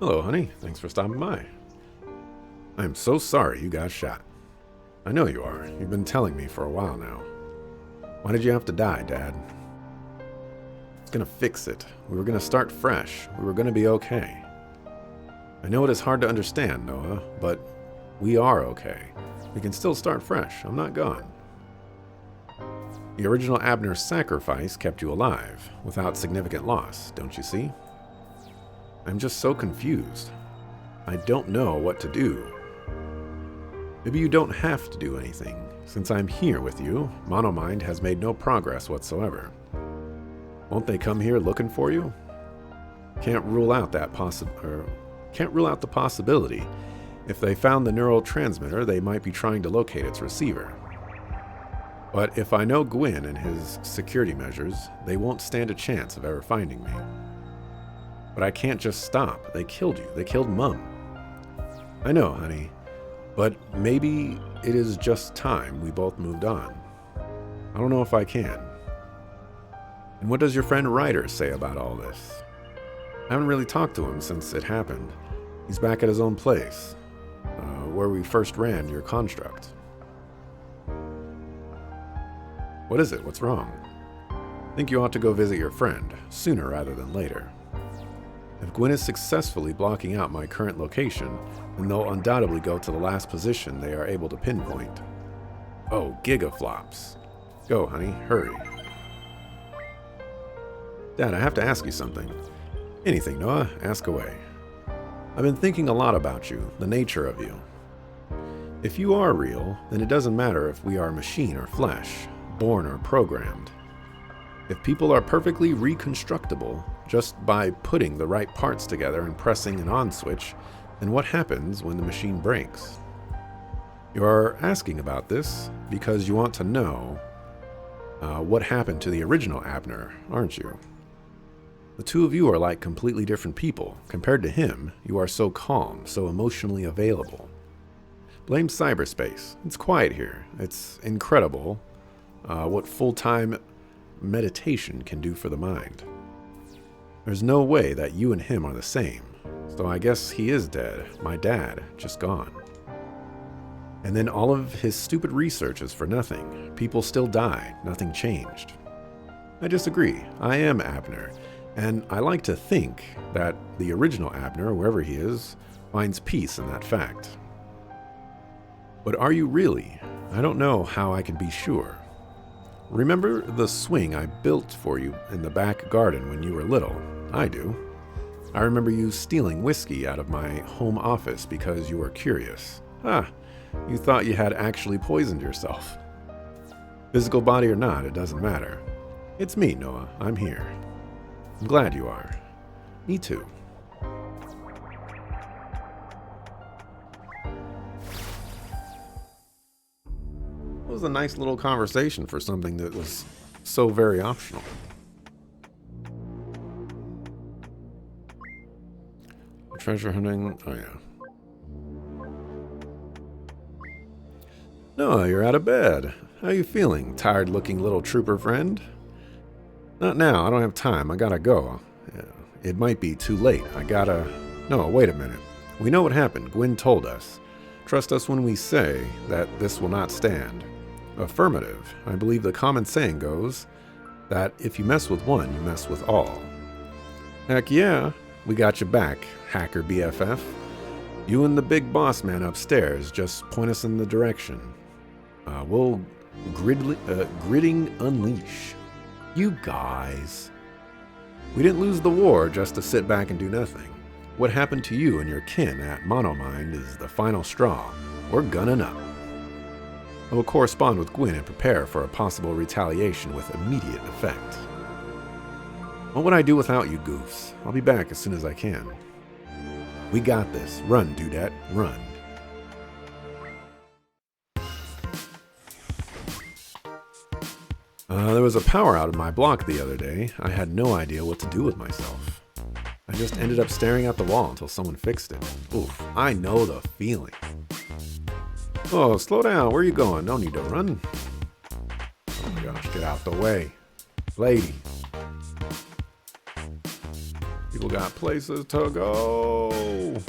Hello, honey. Thanks for stopping by. I'm so sorry you got shot. I know you are. You've been telling me for a while now. Why did you have to die, Dad? It's gonna fix it. We were gonna start fresh. We were gonna be okay. I know it is hard to understand, Noah, but we are okay. We can still start fresh. I'm not gone. The original Abner sacrifice kept you alive, without significant loss, don't you see? I'm just so confused. I don't know what to do. Maybe you don't have to do anything. Since I'm here with you, Monomind has made no progress whatsoever. Won't they come here looking for you? Can't rule out the possibility. If they found the neural transmitter, they might be trying to locate its receiver. But if I know Gwyn and his security measures, they won't stand a chance of ever finding me. But I can't just stop. They killed you. They killed Mum. I know, honey. But maybe it is just time we both moved on. I don't know if I can. And what does your friend Ryder say about all this? I haven't really talked to him since it happened. He's back at his own place, where we first ran your construct. What is it? What's wrong? I think you ought to go visit your friend, sooner rather than later. If Gwyn is successfully blocking out my current location, then they'll undoubtedly go to the last position they are able to pinpoint. Oh, gigaflops. Go, honey, hurry. Dad, I have to ask you something. Anything, Noah, ask away. I've been thinking a lot about you, the nature of you. If you are real, then it doesn't matter if we are machine or flesh, born or programmed. If people are perfectly reconstructible just by putting the right parts together and pressing an on switch, then what happens when the machine breaks? You're asking about this because you want to know what happened to the original Abner, aren't you? The two of you are like completely different people. Compared to him, you are so calm, so emotionally available. Blame cyberspace. It's quiet here. It's incredible what full-time meditation can do for the mind. There's no way that you and him are the same, so I guess he is dead. My dad, just gone. And then all of his stupid research is for nothing. People still die. Nothing changed. I disagree. I am Abner, and I like to think that the original Abner, wherever he is, finds peace in that fact. But are you really? I don't know how I can be sure. Remember the swing I built for you in the back garden when you were little? I do. I remember you stealing whiskey out of my home office because you were curious. You thought you had actually poisoned yourself. Physical body or not, it doesn't matter. It's me, Noah. I'm here. I'm glad you are. Me too. It was a nice little conversation for something that was so very optional. Treasure hunting. Oh, yeah. Noah, you're out of bed. How you feeling, tired-looking little trooper friend? Not now. I don't have time. I gotta go. It might be too late. No, wait a minute. We know what happened. Gwyn told us. Trust us when we say that this will not stand. Affirmative. I believe the common saying goes that if you mess with one, you mess with all. Heck yeah. We got you back, hacker BFF. You and the big boss man upstairs just point us in the direction. We'll gritting unleash. You guys. We didn't lose the war just to sit back and do nothing. What happened to you and your kin at Monomind is the final straw. We're gunning up. I will correspond with Gwyn and prepare for a possible retaliation with immediate effect. What would I do without you, goofs? I'll be back as soon as I can. We got this. Run, Dudette, run. There was a power out in my block the other day. I had no idea what to do with myself. I just ended up staring at the wall until someone fixed it. Oof, I know the feeling. Oh, slow down. Where are you going? No need to run. Oh my gosh, get out the way. Lady. People got places to go.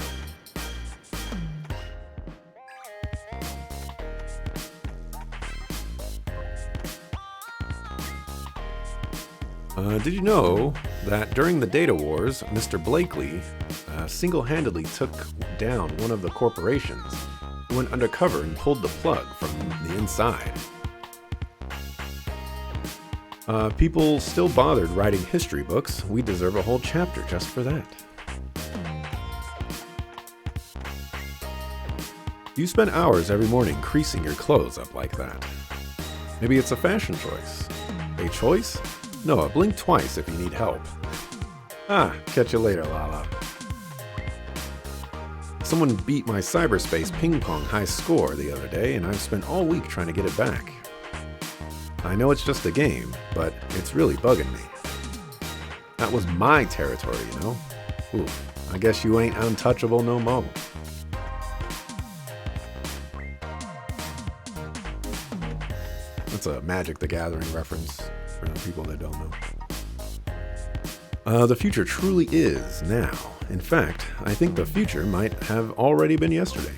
Did you know that during the data wars, Mr. Blakely single-handedly took down one of the corporations? He went undercover and pulled the plug from the inside. People still bothered writing history books. We deserve a whole chapter just for that. You spend hours every morning creasing your clothes up like that. Maybe it's a fashion choice. A choice? Noah, blink twice if you need help. Catch you later, Lala. Someone beat my cyberspace ping pong high score the other day, and I've spent all week trying to get it back. I know it's just a game, but it's really bugging me. That was my territory, you know? Ooh, I guess you ain't untouchable no mo'. That's a Magic the Gathering reference for people that don't know. The future truly is now. In fact, I think the future might have already been yesterday.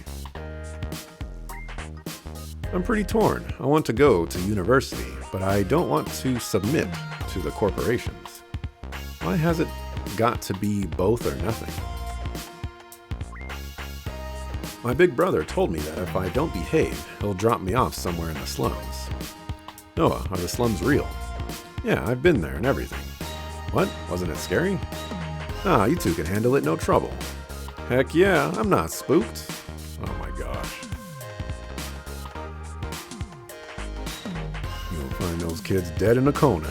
I'm pretty torn. I want to go to university, but I don't want to submit to the corporations. Why has it got to be both or nothing? My big brother told me that if I don't behave, he'll drop me off somewhere in the slums. Noah, are the slums real? Yeah, I've been there and everything. What? Wasn't it scary? You two can handle it no trouble. Heck yeah, I'm not spooked. Oh my gosh. You'll find those kids dead in a corner.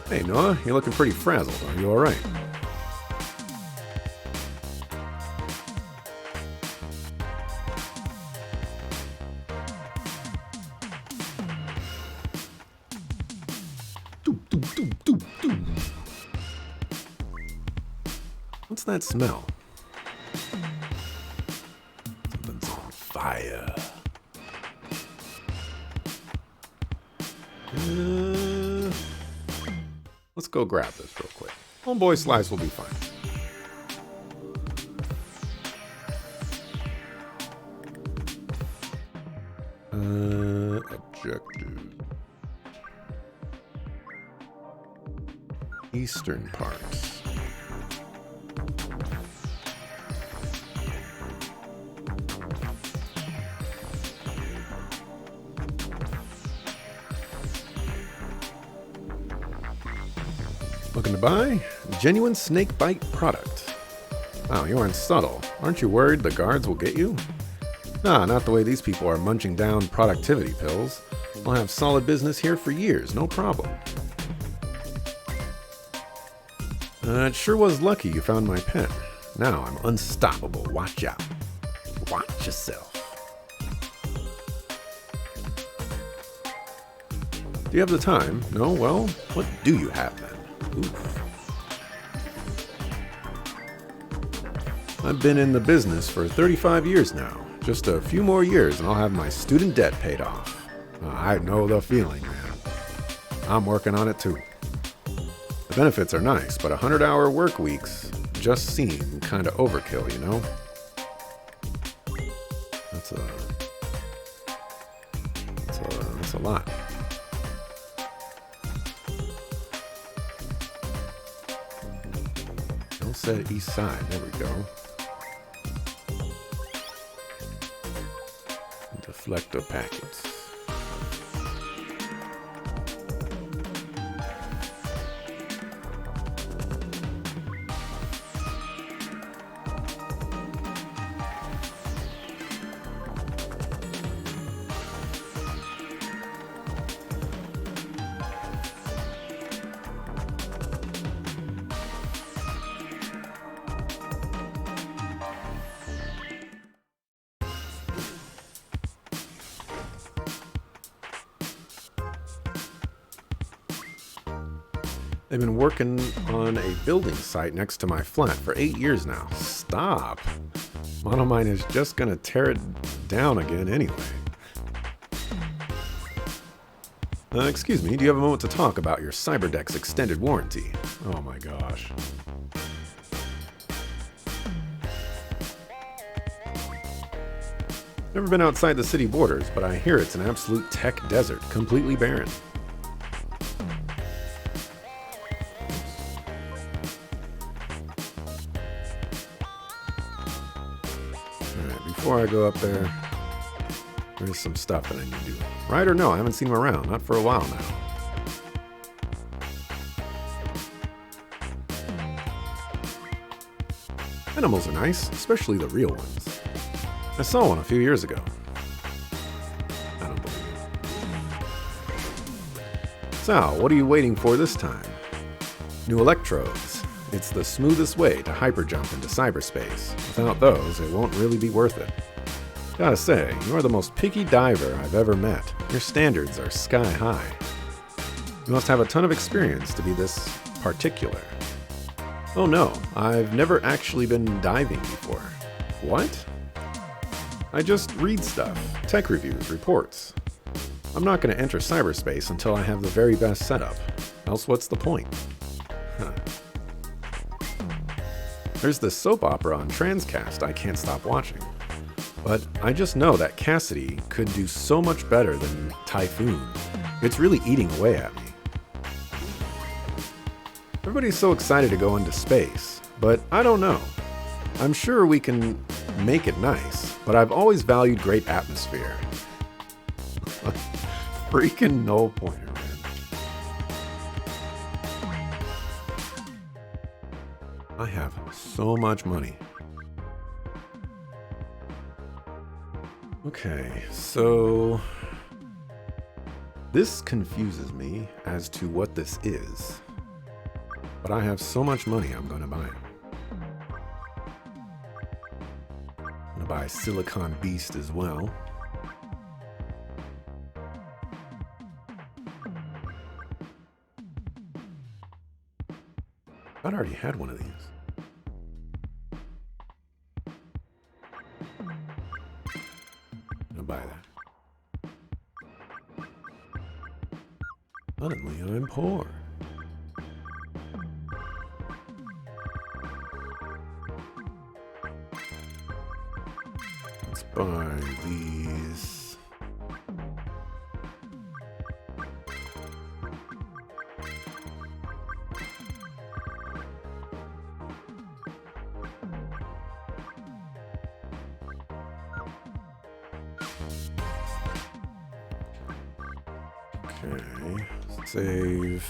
Hey Noah, you're looking pretty frazzled. Are you alright? What's that smell? Something's on fire. Let's go grab this real quick. Homeboy Slice will be fine. Objective. Eastern Parks. Looking to buy? Genuine snake bite product. Wow, you aren't subtle. Aren't you worried the guards will get you? Nah, not the way these people are munching down productivity pills. I'll have solid business here for years, no problem. It sure was lucky you found my pen. Now I'm unstoppable. Watch out. Watch yourself. Do you have the time? No? Well, what do you have then? Oof. I've been in the business for 35 years now. Just a few more years and I'll have my student debt paid off. I know the feeling, man. I'm working on it too. The benefits are nice, but 100-hour work weeks just seem kind of overkill, you know? That's a lot. Don't set east side. There we go. Deflector packets. They've been working on a building site next to my flat for 8 years now. Stop. Monomine is just gonna tear it down again anyway. Excuse me, do you have a moment to talk about your Cyberdeck's extended warranty? Oh my gosh. Never been outside the city borders, but I hear it's an absolute tech desert, completely barren. Alright, before I go up there, there's some stuff that I need to do. Ryder, no, I haven't seen him around, not for a while now. Animals are nice, especially the real ones. I saw one a few years ago. I don't believe it. Sal, what are you waiting for this time? New electrodes. It's the smoothest way to hyperjump into cyberspace. Without those, it won't really be worth it. Gotta say, you're the most picky diver I've ever met. Your standards are sky high. You must have a ton of experience to be this particular. Oh no, I've never actually been diving before. What? I just read stuff, tech reviews, reports. I'm not going to enter cyberspace until I have the very best setup. Else what's the point? Huh. There's this soap opera on Transcast I can't stop watching. But I just know that Cassidy could do so much better than Typhoon. It's really eating away at me. Everybody's so excited to go into space, but I don't know. I'm sure we can make it nice, but I've always valued great atmosphere. Freaking no pointer, man. I have so much money. Okay, so this confuses me as to what this is, but I have so much money I'm going to buy it. I'm going to buy Silicon Beast as well. I already had one of these. I'll buy that. Suddenly I'm poor. Let's buy these. Okay, save.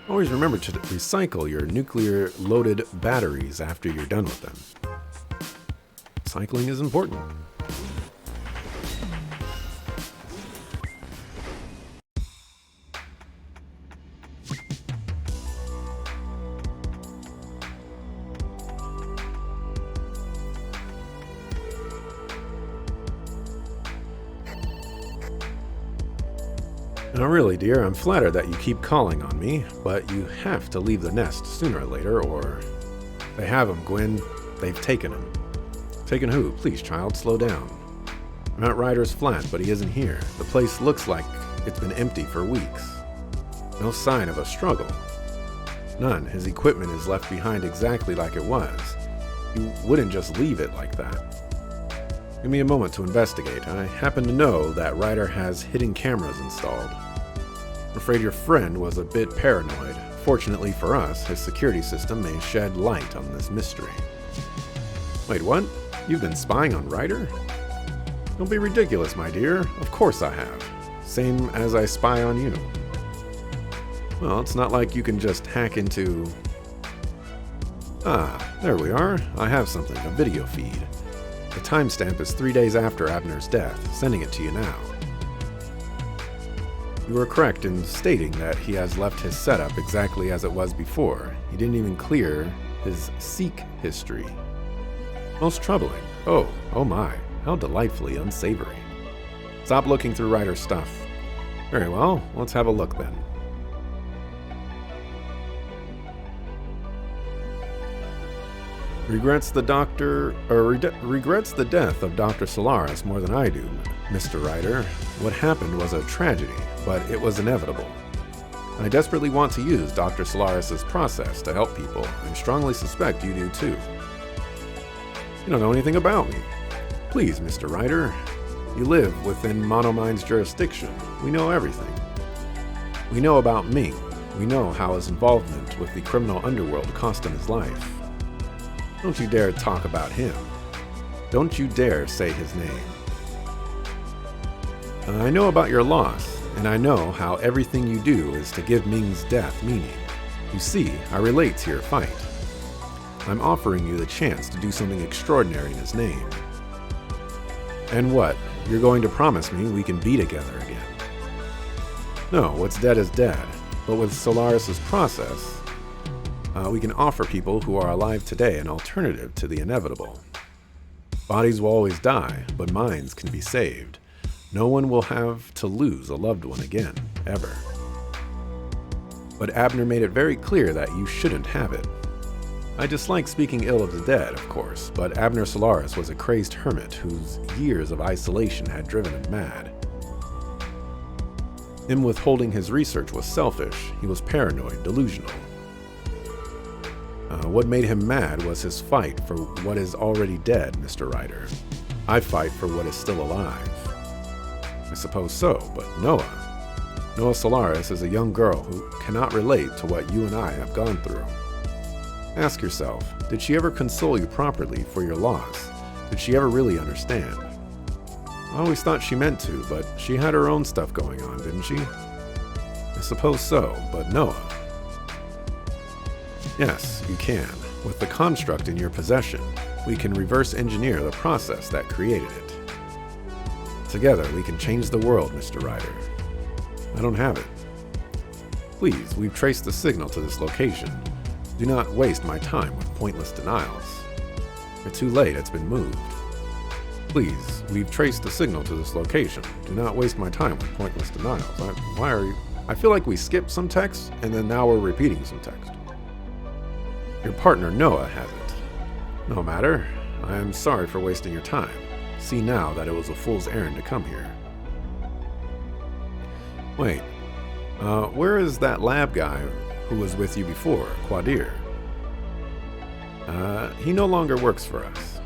Always remember to recycle your nuclear-loaded batteries after you're done with them. Cycling is important. Now really, dear, I'm flattered that you keep calling on me, but you have to leave the nest sooner or later, or... They have him, Gwen. They've taken him. Taken who? Please, child, slow down. I'm at Ryder's flat, but he isn't here. The place looks like it's been empty for weeks. No sign of a struggle. None. His equipment is left behind exactly like it was. You wouldn't just leave it like that. Give me a moment to investigate. I happen to know that Ryder has hidden cameras installed. I'm afraid your friend was a bit paranoid. Fortunately for us, his security system may shed light on this mystery. Wait, what? You've been spying on Ryder? Don't be ridiculous, my dear. Of course I have. Same as I spy on you. Well, it's not like you can just hack into... Ah, there we are. I have something, a video feed. The timestamp is 3 days after Abner's death, sending it to you now. You were correct in stating that he has left his setup exactly as it was before. He didn't even clear his Seek history. Most troubling. Oh my. How delightfully unsavory. Stop looking through Ryder's stuff. Very well, let's have a look then. Regrets the death of Dr. Solaris more than I do, Mr. Ryder. What happened was a tragedy, but it was inevitable. I desperately want to use Dr. Solaris's process to help people. I strongly suspect you do too. You don't know anything about me. Please, Mr. Ryder. You live within Monomind's jurisdiction. We know everything. We know about Ming. We know how his involvement with the criminal underworld cost him his life. Don't you dare talk about him. Don't you dare say his name. I know about your loss, and I know how everything you do is to give Ming's death meaning. You see, I relate to your fight. I'm offering you the chance to do something extraordinary in his name. And what? You're going to promise me we can be together again? No, what's dead is dead. But with Solaris's process, we can offer people who are alive today an alternative to the inevitable. Bodies will always die, but minds can be saved. No one will have to lose a loved one again, ever. But Abner made it very clear that you shouldn't have it. I dislike speaking ill of the dead, of course, but Abner Solaris was a crazed hermit whose years of isolation had driven him mad. Him withholding his research was selfish. He was paranoid, delusional. What made him mad was his fight for what is already dead, Mr. Ryder. I fight for what is still alive. I suppose so, but Noah Solaris is a young girl who cannot relate to what you and I have gone through. Ask yourself, did she ever console you properly for your loss? Did she ever really understand? I always thought she meant to, but she had her own stuff going on, didn't she? I suppose so, but Noah. Yes, you can. With the construct in your possession, we can reverse engineer the process that created it. Together, we can change the world, Mr. Ryder. I don't have it. Please, we've traced the signal to this location. Do not waste my time with pointless denials. You're too late, it's been moved. Please, we've traced the signal to this location. Do not waste my time with pointless denials. Why are you? I feel like we skipped some text, and then now we're repeating some text. Your partner, Noah, has it. No matter. I am sorry for wasting your time. See now that it was a fool's errand to come here. Wait. Where is that lab guy who was with you before, Quadir? He no longer works for us.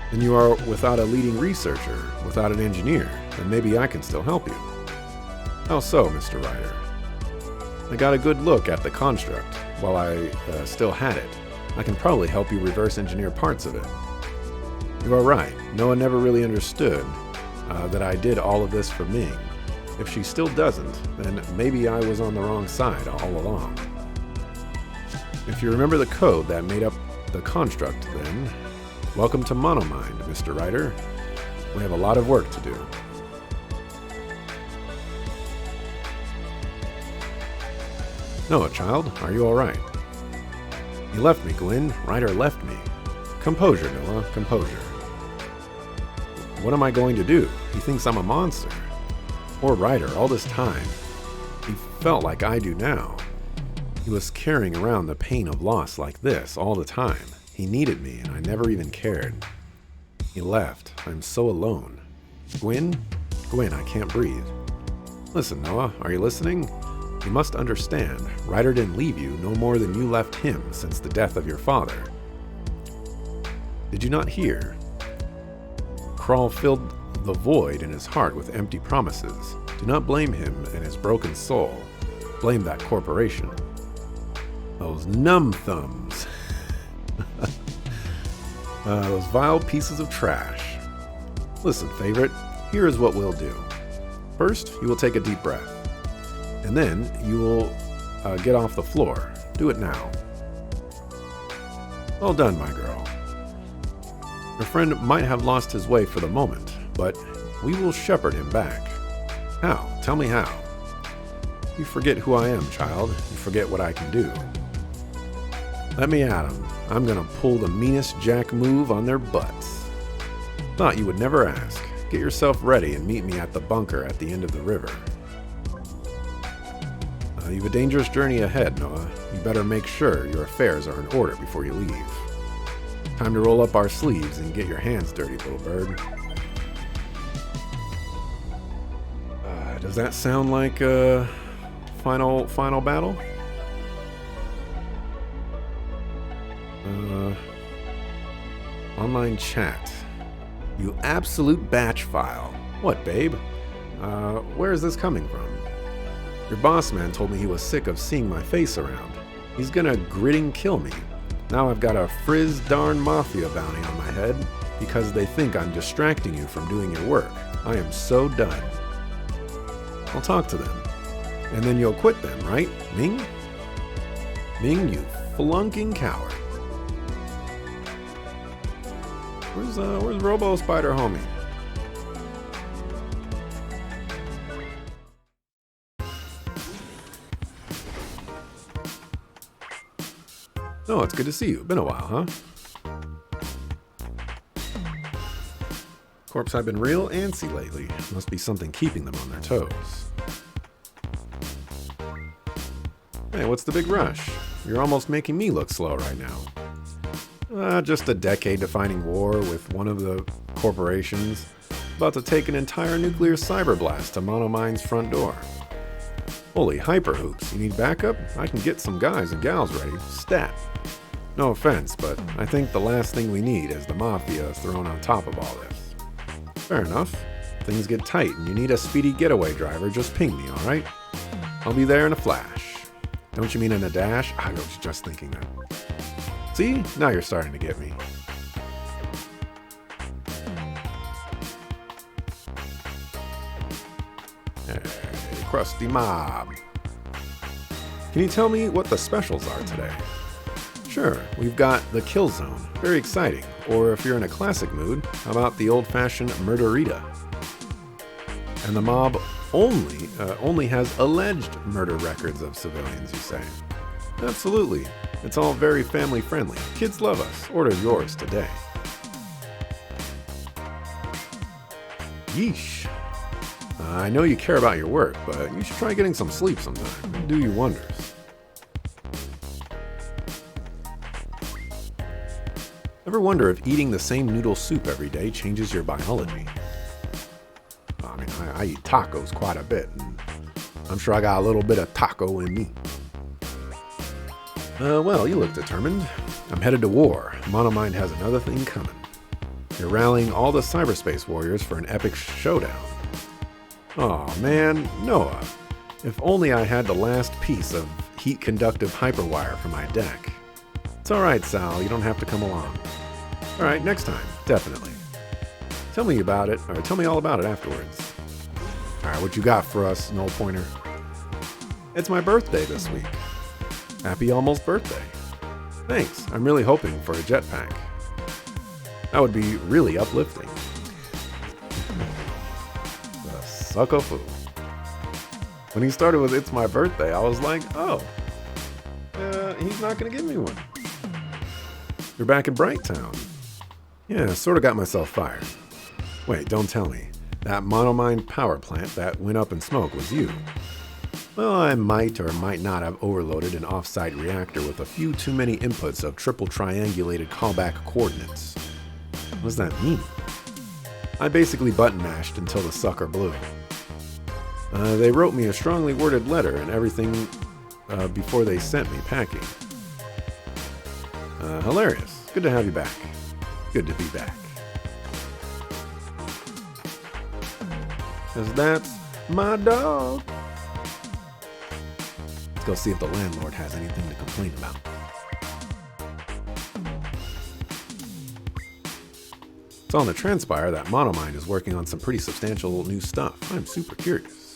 And you are without a leading researcher, without an engineer, and maybe I can still help you. How so, Mr. Ryder? I got a good look at the construct while I still had it. I can probably help you reverse engineer parts of it. You are right. Noah never really understood that I did all of this for Ming. If she still doesn't, then maybe I was on the wrong side all along. If you remember the code that made up the construct, then welcome to Monomind, Mr. Ryder. We have a lot of work to do. Noah, child, are you all right? You left me, Gwyn. Ryder left me. Composure, Noah, composure. What am I going to do? He thinks I'm a monster. Poor Ryder, all this time. He felt like I do now. He was carrying around the pain of loss like this all the time. He needed me, and I never even cared. He left. I'm so alone. Gwyn? Gwyn, I can't breathe. Listen, Noah, are you listening? You must understand, Ryder didn't leave you no more than you left him since the death of your father. Did you not hear? Kral filled the void in his heart with empty promises. Do not blame him and his broken soul. Blame that corporation. Those numb thumbs. Those vile pieces of trash. Listen, favorite, here is what we'll do. First, you will take a deep breath. And then you will get off the floor. Do it now. Well done, my girl. Your friend might have lost his way for the moment, but we will shepherd him back. How? Tell me how. You forget who I am, child. You forget what I can do. Let me at 'em. I'm gonna pull the meanest jack move on their butts. Thought you would never ask. Get yourself ready and meet me at the bunker at the end of the river. You've a dangerous journey ahead, Noah. You better make sure your affairs are in order before you leave. Time to roll up our sleeves and get your hands dirty, little bird. Does that sound like a final battle? Online chat. You absolute batch file. What, babe? Where is this coming from? Your boss man told me he was sick of seeing my face around. He's gonna gritting kill me. Now I've got a frizz darn mafia bounty on my head because they think I'm distracting you from doing your work. I am so done. I'll talk to them. And then you'll quit them, right, Ming? Ming, you flunking coward. Where's Robo Spider Homie? Oh, it's good to see you. Been a while, huh? Corpse have been real antsy lately. Must be something keeping them on their toes. Hey, what's the big rush? You're almost making me look slow right now. Just a decade-defining war with one of the corporations about to take an entire nuclear cyber blast to Monomind's front door. Holy hyper hoops, you need backup? I can get some guys and gals ready. Stat. No offense, but I think the last thing we need is the mafia thrown on top of all this. Fair enough. If things get tight and you need a speedy getaway driver, just ping me, alright? I'll be there in a flash. Don't you mean in a dash? I was just thinking that. See? Now you're starting to get me. Hey, crusty mob. Can you tell me what the specials are today? Sure, we've got the Kill Zone. Very exciting. Or if you're in a classic mood, how about the old-fashioned Murderita? And the mob only has alleged murder records of civilians, you say? Absolutely. It's all very family-friendly. Kids love us. Order yours today. Yeesh. I know you care about your work, but you should try getting some sleep sometime. It'll do you wonders. Ever wonder if eating the same noodle soup every day changes your biology? I mean, I eat tacos quite a bit, and I'm sure I got a little bit of taco in me. Well, you look determined. I'm headed to war. Monomind has another thing coming. You're rallying all the cyberspace warriors for an epic showdown. Aw, man, Noah. If only I had the last piece of heat-conductive hyperwire for my deck. It's alright, Sal, you don't have to come along. Alright, next time, definitely. Tell me about it, or tell me all about it afterwards. Alright, what you got for us, Null Pointer? It's my birthday this week. Happy almost birthday. Thanks, I'm really hoping for a jetpack. That would be really uplifting. The sucker fool. When he started with "It's my birthday," I was like, oh, he's not gonna give me one. You're back in Brighttown. Yeah, sort of got myself fired. Wait, don't tell me. That Monomind power plant that went up in smoke was you. Well, I might or might not have overloaded an off-site reactor with a few too many inputs of triple triangulated callback coordinates. What does that mean? I basically button mashed until the sucker blew. They wrote me a strongly worded letter and everything before they sent me packing. Hilarious. Good to have you back. Good to be back. 'Cause that's my dog. Let's go see if the landlord has anything to complain about. It's on the transpire that Monomind is working on some pretty substantial new stuff. I'm super curious.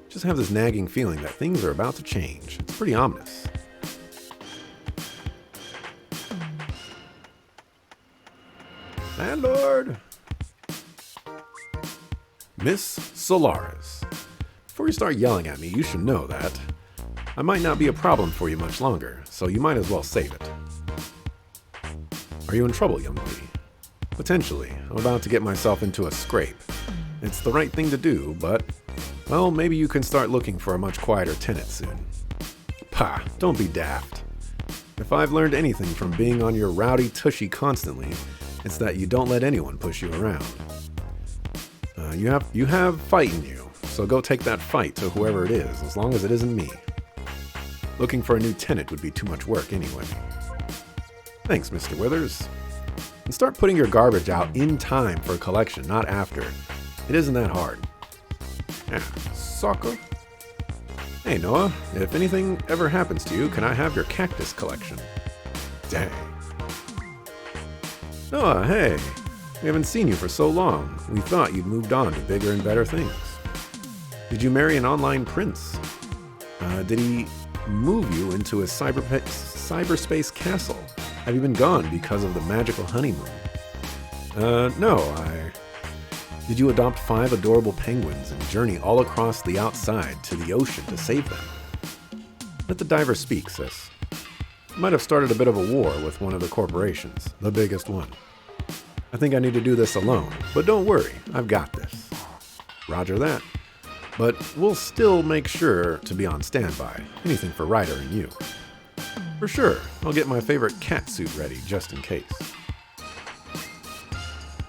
Just have this nagging feeling that things are about to change. It's pretty ominous. Landlord! Miss Solaris. Before you start yelling at me, you should know that I might not be a problem for you much longer, so you might as well save it. Are you in trouble, young lady? Potentially. I'm about to get myself into a scrape. It's the right thing to do, but, well, maybe you can start looking for a much quieter tenant soon. Pah, don't be daft. If I've learned anything from being on your rowdy tushy constantly, it's that you don't let anyone push you around. You have fight in you, so go take that fight to whoever it is, as long as it isn't me. Looking for a new tenant would be too much work anyway. Thanks, Mr. Withers. And start putting your garbage out in time for collection, not after. It isn't that hard. Yeah, sucker. Hey, Noah, if anything ever happens to you, can I have your cactus collection? Dang. Noah, hey. We haven't seen you for so long. We thought you'd moved on to bigger and better things. Did you marry an online prince? Did he move you into a cyberspace castle? Have you been gone because of the magical honeymoon? No, Did you adopt 5 adorable penguins and journey all across the outside to the ocean to save them? Let the diver speak, sis. Might have started a bit of a war with one of the corporations, the biggest one. I think I need to do this alone, but don't worry, I've got this. Roger that. But we'll still make sure to be on standby, anything for Ryder and you. For sure, I'll get my favorite cat suit ready just in case.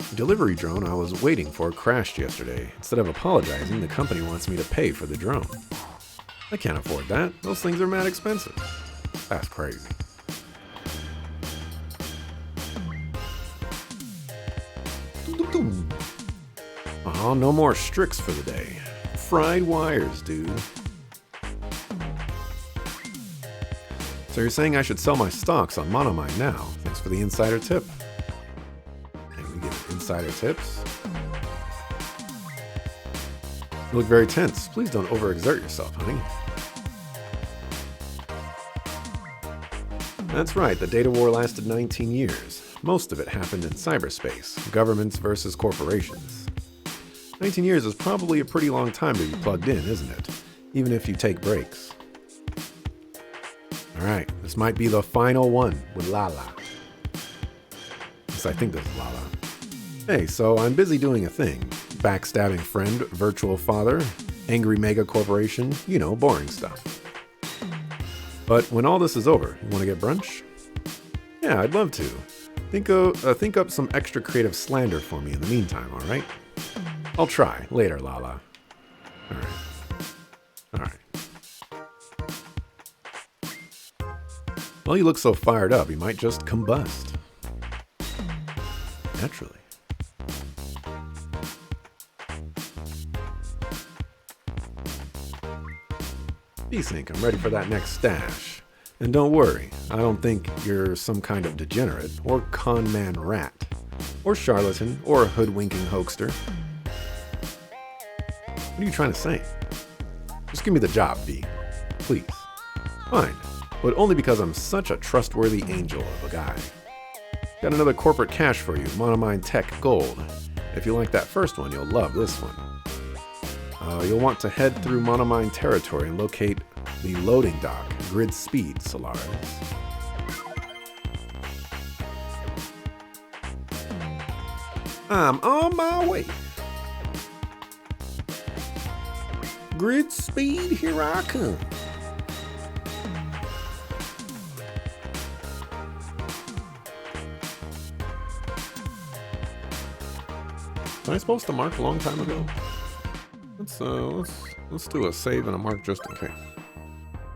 The delivery drone I was waiting for crashed yesterday. Instead of apologizing, the company wants me to pay for the drone. I can't afford that. Those things are mad expensive. That's crazy. Oh, no more Strix for the day. Fried wires, dude. So you're saying I should sell my stocks on Monomine now? Thanks for the insider tip. And we get insider tips. You look very tense. Please don't overexert yourself, honey. That's right, the data war lasted 19 years. Most of it happened in cyberspace, governments versus corporations. 19 years is probably a pretty long time to be plugged in, isn't it? Even if you take breaks. Alright, this might be the final one with Lala. Yes, I think this is Lala. Hey, so I'm busy doing a thing. Backstabbing friend, virtual father, angry mega corporation, you know, boring stuff. But when all this is over, you want to get brunch? Yeah, I'd love to. Think up some extra creative slander for me in the meantime, alright? I'll try. Later, Lala. Alright. Well, you look so fired up, you might just combust. Naturally. Desync, I'm ready for that next stash. And don't worry, I don't think you're some kind of degenerate, or con man rat, or charlatan, or a hoodwinking hoaxster. What are you trying to say? Just give me the job, V. Please. Fine, but only because I'm such a trustworthy angel of a guy. Got another corporate cache for you, Monomine Tech Gold. If you like that first one, you'll love this one. You'll want to head through Monomine territory and locate the loading dock, Grid Speed, Solaris. I'm on my way. Grid Speed, here I come. Was I supposed to mark a long time ago? Let's do a save and a mark just in case.